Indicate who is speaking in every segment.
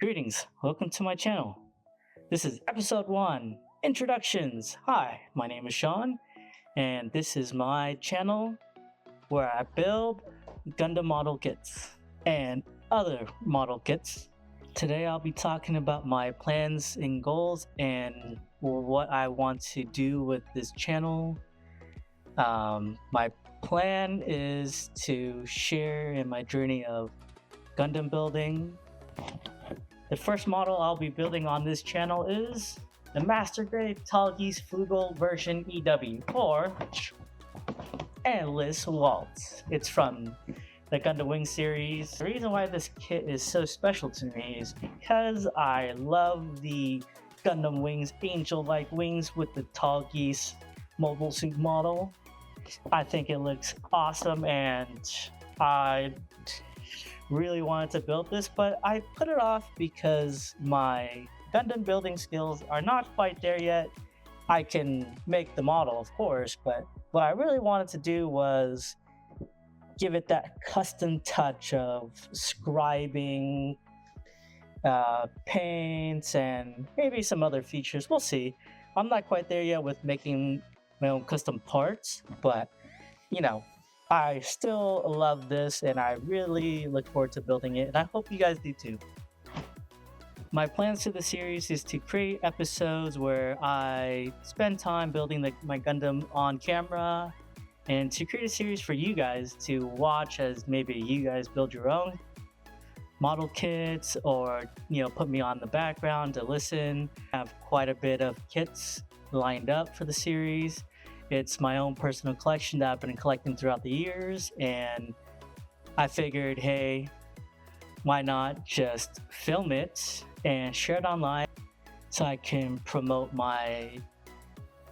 Speaker 1: Greetings, welcome to my channel. This is episode 1, Introductions. Hi, my name is Sean, and this is my channel where I build Gundam model kits and other model kits. Today I'll be talking about my plans and goals and what I want to do with this channel. My plan is to share in my journey of Gundam building. The first model I'll be building on this channel is the Master Grade Tallgeese Flugel version EW, or Endless Waltz. It's from the Gundam Wing series. The reason why this kit is so special to me is because I love the Gundam Wings angel-like wings with the Tallgeese mobile suit model. I think it looks awesome, and I really wanted to build this, but I put it off because my Gundam building skills are not quite there yet. I can make the model, of course, but what I really wanted to do was give it that custom touch of scribing, paints, and maybe some other features. We'll see. I'm not quite there yet with making my own custom parts, but I still love this and I really look forward to building it, and I hope you guys do too. My plans to the series is to create episodes where I spend time building my Gundam on camera, and to create a series for you guys to watch as maybe you guys build your own model kits, or put me on the background to listen. I have quite a bit of kits lined up for the series. It's my own personal collection that I've been collecting throughout the years, and I figured, hey, why not just film it and share it online so I can promote my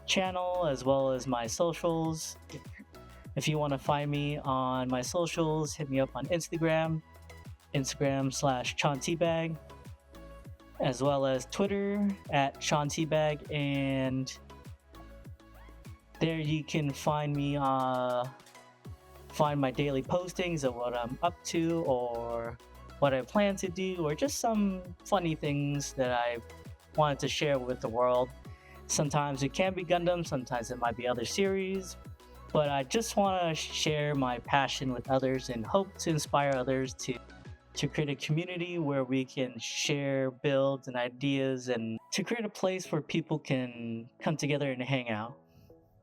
Speaker 1: channel as well as my socials. If you want to find me on my socials, hit me up on Instagram/SeanTeabag, as well as Twitter @SeanTeabag, and there you can find me, find my daily postings of what I'm up to or what I plan to do, or just some funny things that I wanted to share with the world. Sometimes it can be Gundam, sometimes it might be other series, but I just want to share my passion with others and hope to inspire others to create a community where we can share builds and ideas, and to create a place where people can come together and hang out.